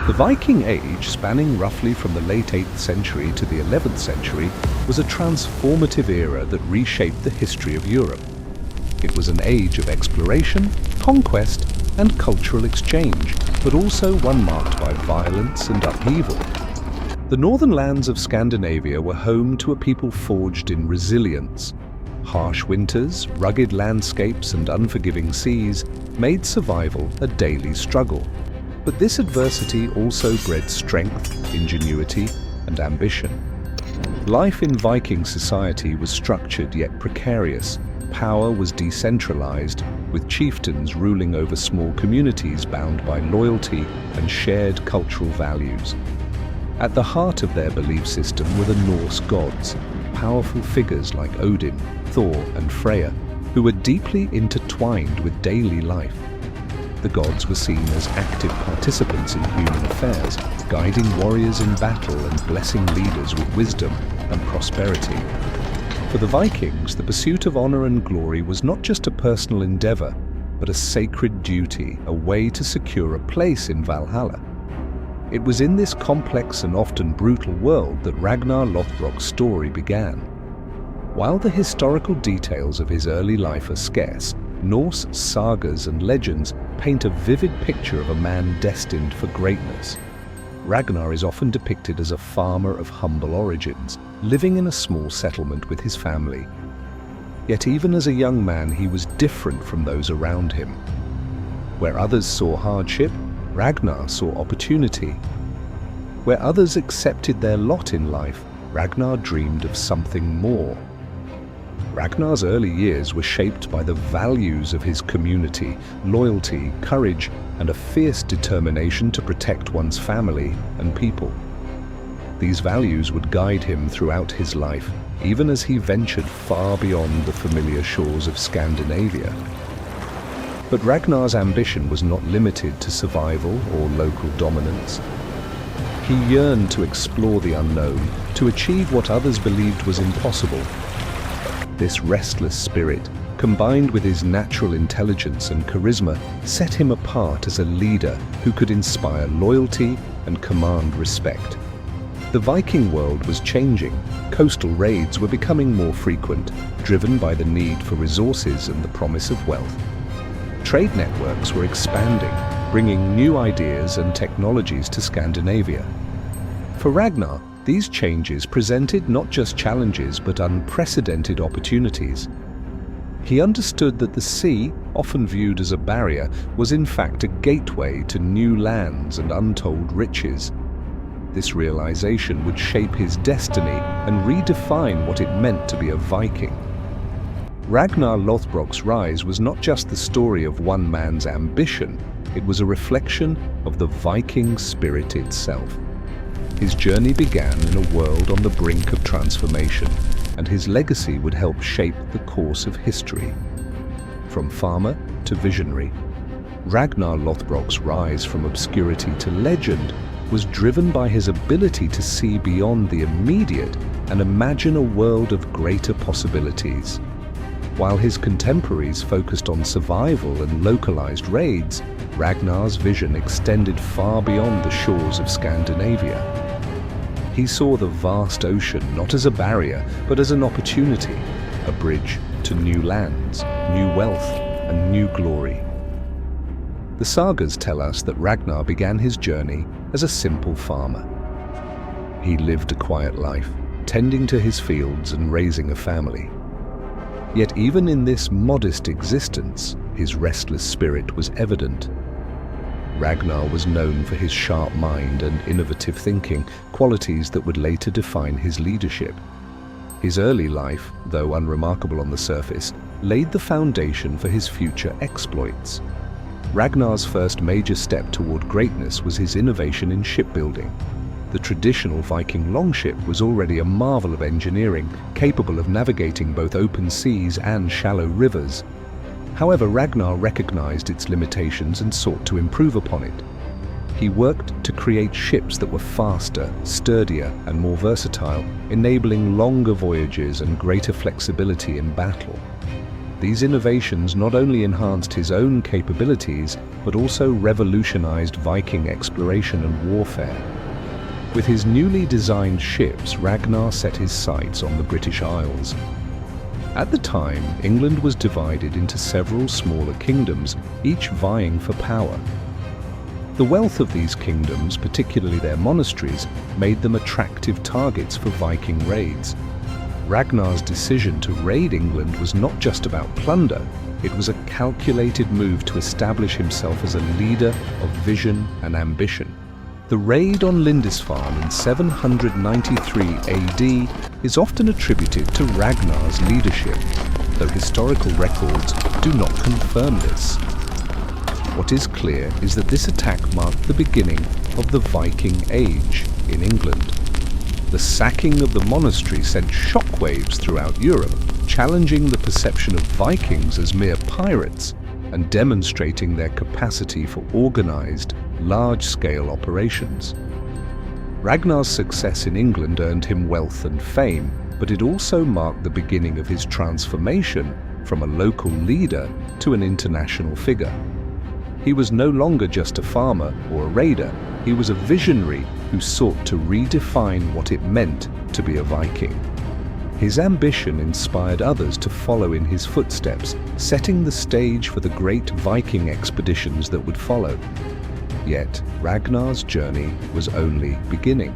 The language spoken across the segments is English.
The Viking Age, spanning roughly from the late 8th century to the 11th century, was a transformative era that reshaped the history of Europe. It was an age of exploration, conquest, and cultural exchange, but also one marked by violence and upheaval. The northern lands of Scandinavia were home to a people forged in resilience. Harsh winters, rugged landscapes, and unforgiving seas made survival a daily struggle. But this adversity also bred strength, ingenuity, and ambition. Life in Viking society was structured yet precarious. Power was decentralized, with chieftains ruling over small communities bound by loyalty and shared cultural values. At the heart of their belief system were the Norse gods, powerful figures like Odin, Thor, and Freya, who were deeply intertwined with daily life. The gods were seen as active participants in human affairs, guiding warriors in battle and blessing leaders with wisdom and prosperity. For the Vikings, the pursuit of honor and glory was not just a personal endeavor, but a sacred duty, a way to secure a place in Valhalla. It was in this complex and often brutal world that Ragnar Lothbrok's story began. While the historical details of his early life are scarce, Norse sagas and legends paint a vivid picture of a man destined for greatness. Ragnar is often depicted as a farmer of humble origins, living in a small settlement with his family. Yet even as a young man, he was different from those around him. Where others saw hardship, Ragnar saw opportunity. Where others accepted their lot in life, Ragnar dreamed of something more. Ragnar's early years were shaped by the values of his community, loyalty, courage, and a fierce determination to protect one's family and people. These values would guide him throughout his life, even as he ventured far beyond the familiar shores of Scandinavia. But Ragnar's ambition was not limited to survival or local dominance. He yearned to explore the unknown, to achieve what others believed was impossible. This restless spirit, combined with his natural intelligence and charisma, set him apart as a leader who could inspire loyalty and command respect. The Viking world was changing. Coastal raids were becoming more frequent, driven by the need for resources and the promise of wealth. Trade networks were expanding, bringing new ideas and technologies to Scandinavia. For Ragnar, these changes presented not just challenges but unprecedented opportunities. He understood that the sea, often viewed as a barrier, was in fact a gateway to new lands and untold riches. This realization would shape his destiny and redefine what it meant to be a Viking. Ragnar Lothbrok's rise was not just the story of one man's ambition, it was a reflection of the Viking spirit itself. His journey began in a world on the brink of transformation, and his legacy would help shape the course of history. From farmer to visionary, Ragnar Lothbrok's rise from obscurity to legend was driven by his ability to see beyond the immediate and imagine a world of greater possibilities. While his contemporaries focused on survival and localized raids, Ragnar's vision extended far beyond the shores of Scandinavia. He saw the vast ocean not as a barrier, but as an opportunity, a bridge to new lands, new wealth, and new glory. The sagas tell us that Ragnar began his journey as a simple farmer. He lived a quiet life, tending to his fields and raising a family. Yet even in this modest existence, his restless spirit was evident. Ragnar was known for his sharp mind and innovative thinking, qualities that would later define his leadership. His early life, though unremarkable on the surface, laid the foundation for his future exploits. Ragnar's first major step toward greatness was his innovation in shipbuilding. The traditional Viking longship was already a marvel of engineering, capable of navigating both open seas and shallow rivers. However, Ragnar recognized its limitations and sought to improve upon it. He worked to create ships that were faster, sturdier, and more versatile, enabling longer voyages and greater flexibility in battle. These innovations not only enhanced his own capabilities, but also revolutionized Viking exploration and warfare. With his newly designed ships, Ragnar set his sights on the British Isles. At the time, England was divided into several smaller kingdoms, each vying for power. The wealth of these kingdoms, particularly their monasteries, made them attractive targets for Viking raids. Ragnar's decision to raid England was not just about plunder, it was a calculated move to establish himself as a leader of vision and ambition. The raid on Lindisfarne in 793 AD is often attributed to Ragnar's leadership, though historical records do not confirm this. What is clear is that this attack marked the beginning of the Viking Age in England. The sacking of the monastery sent shockwaves throughout Europe, challenging the perception of Vikings as mere pirates and demonstrating their capacity for organized, large-scale operations. Ragnar's success in England earned him wealth and fame, but it also marked the beginning of his transformation from a local leader to an international figure. He was no longer just a farmer or a raider, he was a visionary who sought to redefine what it meant to be a Viking. His ambition inspired others to follow in his footsteps, setting the stage for the great Viking expeditions that would follow. Yet, Ragnar's journey was only beginning.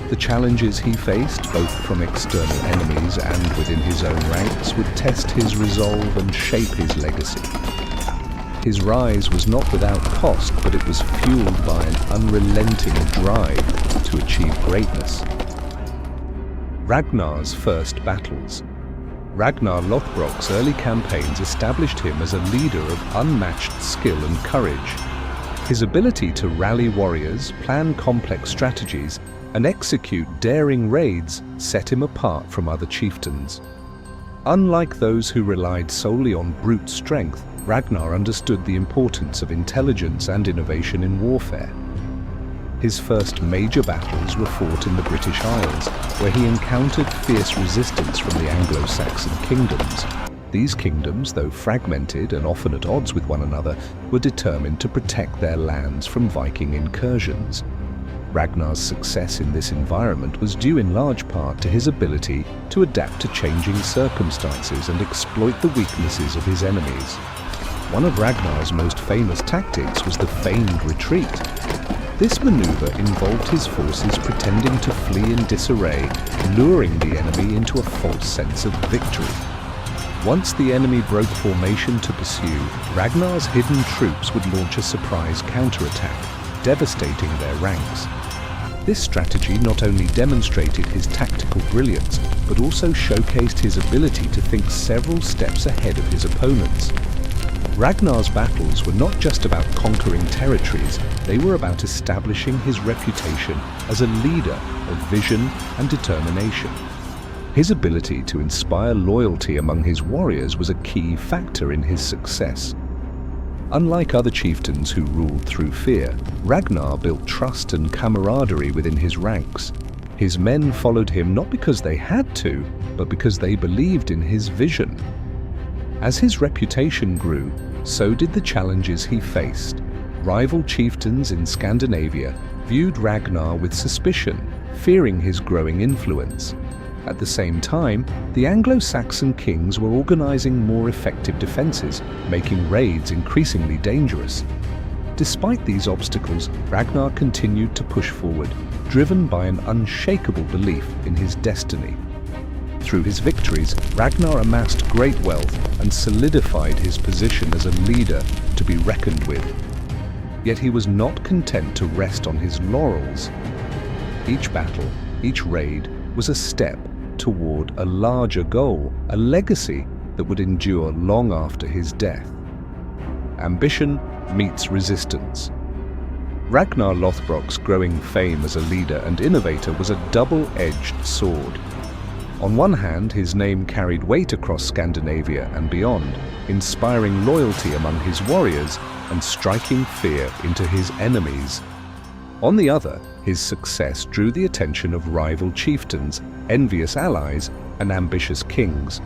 The challenges he faced, both from external enemies and within his own ranks, would test his resolve and shape his legacy. His rise was not without cost, but it was fueled by an unrelenting drive to achieve greatness. Ragnar's first battles. Ragnar Lothbrok's early campaigns established him as a leader of unmatched skill and courage. His ability to rally warriors, plan complex strategies, and execute daring raids set him apart from other chieftains. Unlike those who relied solely on brute strength, Ragnar understood the importance of intelligence and innovation in warfare. His first major battles were fought in the British Isles, where he encountered fierce resistance from the Anglo-Saxon kingdoms. These kingdoms, though fragmented and often at odds with one another, were determined to protect their lands from Viking incursions. Ragnar's success in this environment was due in large part to his ability to adapt to changing circumstances and exploit the weaknesses of his enemies. One of Ragnar's most famous tactics was the feigned retreat. This maneuver involved his forces pretending to flee in disarray, luring the enemy into a false sense of victory. Once the enemy broke formation to pursue, Ragnar's hidden troops would launch a surprise counterattack, devastating their ranks. This strategy not only demonstrated his tactical brilliance, but also showcased his ability to think several steps ahead of his opponents. Ragnar's battles were not just about conquering territories, they were about establishing his reputation as a leader of vision and determination. His ability to inspire loyalty among his warriors was a key factor in his success. Unlike other chieftains who ruled through fear, Ragnar built trust and camaraderie within his ranks. His men followed him not because they had to, but because they believed in his vision. As his reputation grew, so did the challenges he faced. Rival chieftains in Scandinavia viewed Ragnar with suspicion, fearing his growing influence. At the same time, the Anglo-Saxon kings were organizing more effective defenses, making raids increasingly dangerous. Despite these obstacles, Ragnar continued to push forward, driven by an unshakable belief in his destiny. Through his victories, Ragnar amassed great wealth and solidified his position as a leader to be reckoned with. Yet he was not content to rest on his laurels. Each battle, each raid, was a step toward a larger goal, a legacy that would endure long after his death. Ambition meets resistance. Ragnar Lothbrok's growing fame as a leader and innovator was a double-edged sword. On one hand, his name carried weight across Scandinavia and beyond, inspiring loyalty among his warriors and striking fear into his enemies. On the other, his success drew the attention of rival chieftains, envious allies, and ambitious kings.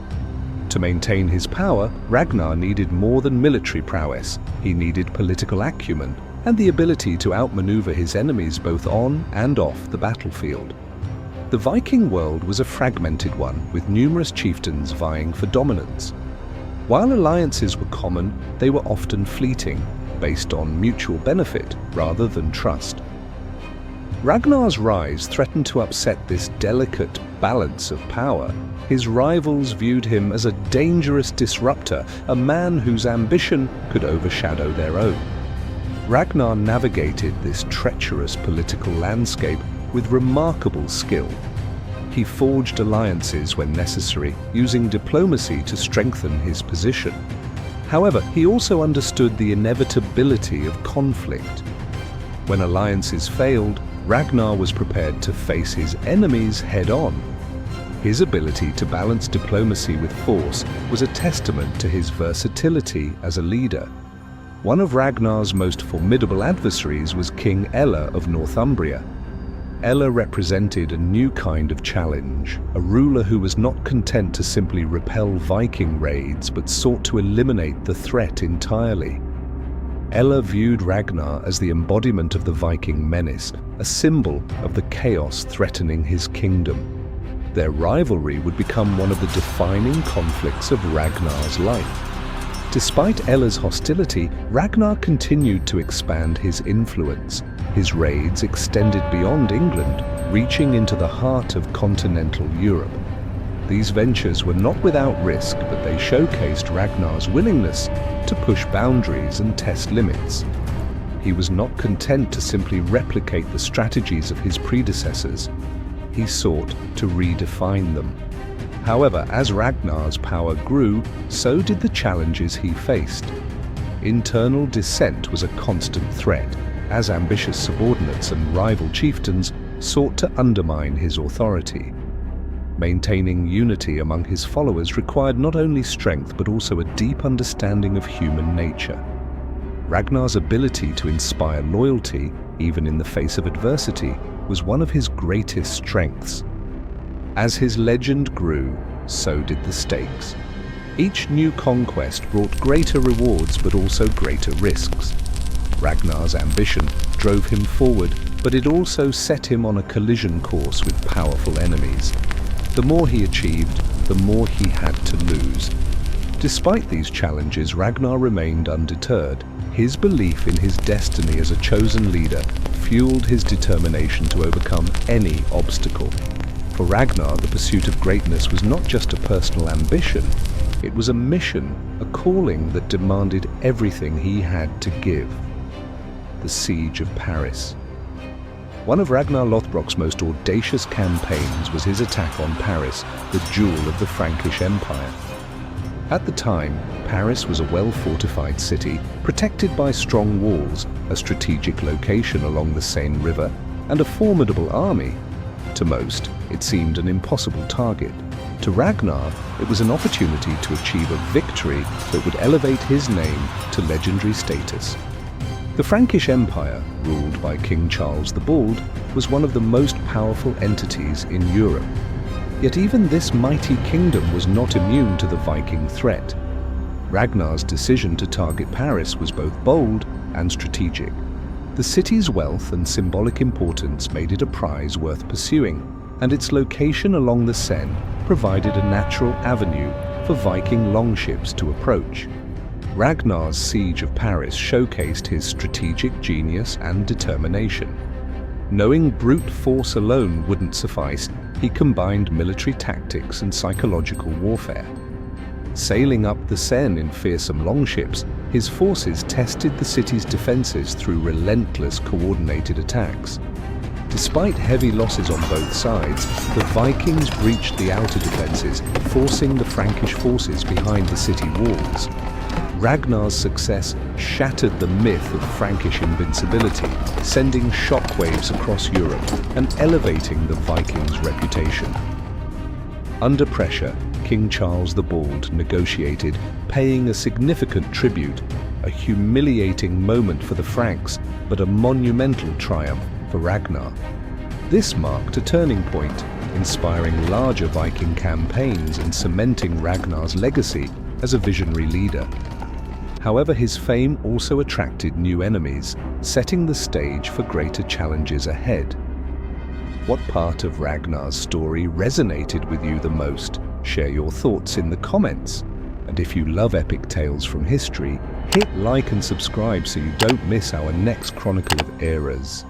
To maintain his power, Ragnar needed more than military prowess. He needed political acumen and the ability to outmaneuver his enemies both on and off the battlefield. The Viking world was a fragmented one, with numerous chieftains vying for dominance. While alliances were common, they were often fleeting, based on mutual benefit rather than trust. Ragnar's rise threatened to upset this delicate balance of power. His rivals viewed him as a dangerous disruptor, a man whose ambition could overshadow their own. Ragnar navigated this treacherous political landscape with remarkable skill. He forged alliances when necessary, using diplomacy to strengthen his position. However, he also understood the inevitability of conflict. When alliances failed, Ragnar was prepared to face his enemies head-on. His ability to balance diplomacy with force was a testament to his versatility as a leader. One of Ragnar's most formidable adversaries was King Ella of Northumbria. Ella represented a new kind of challenge, a ruler who was not content to simply repel Viking raids but sought to eliminate the threat entirely. Ella viewed Ragnar as the embodiment of the Viking menace, a symbol of the chaos threatening his kingdom. Their rivalry would become one of the defining conflicts of Ragnar's life. Despite Ella's hostility, Ragnar continued to expand his influence. His raids extended beyond England, reaching into the heart of continental Europe. These ventures were not without risk, but they showcased Ragnar's willingness to push boundaries and test limits. He was not content to simply replicate the strategies of his predecessors. He sought to redefine them. However, as Ragnar's power grew, so did the challenges he faced. Internal dissent was a constant threat, as ambitious subordinates and rival chieftains sought to undermine his authority. Maintaining unity among his followers required not only strength but also a deep understanding of human nature. Ragnar's ability to inspire loyalty, even in the face of adversity, was one of his greatest strengths. As his legend grew, so did the stakes. Each new conquest brought greater rewards but also greater risks. Ragnar's ambition drove him forward, but it also set him on a collision course with powerful enemies. The more he achieved, the more he had to lose. Despite these challenges, Ragnar remained undeterred. His belief in his destiny as a chosen leader fueled his determination to overcome any obstacle. For Ragnar, the pursuit of greatness was not just a personal ambition, it was a mission, a calling that demanded everything he had to give. The Siege of Paris. One of Ragnar Lothbrok's most audacious campaigns was his attack on Paris, the jewel of the Frankish Empire. At the time, Paris was a well-fortified city, protected by strong walls, a strategic location along the Seine River, and a formidable army. To most, it seemed an impossible target. To Ragnar, it was an opportunity to achieve a victory that would elevate his name to legendary status. The Frankish Empire, ruled by King Charles the Bald, was one of the most powerful entities in Europe. Yet even this mighty kingdom was not immune to the Viking threat. Ragnar's decision to target Paris was both bold and strategic. The city's wealth and symbolic importance made it a prize worth pursuing, and its location along the Seine provided a natural avenue for Viking longships to approach. Ragnar's siege of Paris showcased his strategic genius and determination. Knowing brute force alone wouldn't suffice, he combined military tactics and psychological warfare. Sailing up the Seine in fearsome longships, his forces tested the city's defenses through relentless coordinated attacks. Despite heavy losses on both sides, the Vikings breached the outer defenses, forcing the Frankish forces behind the city walls. Ragnar's success shattered the myth of Frankish invincibility, sending shockwaves across Europe and elevating the Vikings' reputation. Under pressure, King Charles the Bald negotiated, paying a significant tribute, a humiliating moment for the Franks, but a monumental triumph for Ragnar. This marked a turning point. inspiring larger Viking campaigns and cementing Ragnar's legacy as a visionary leader. However, his fame also attracted new enemies, setting the stage for greater challenges ahead. What part of Ragnar's story resonated with you the most? Share your thoughts in the comments. And if you love epic tales from history, hit like and subscribe so you don't miss our next Chronicle of Eras.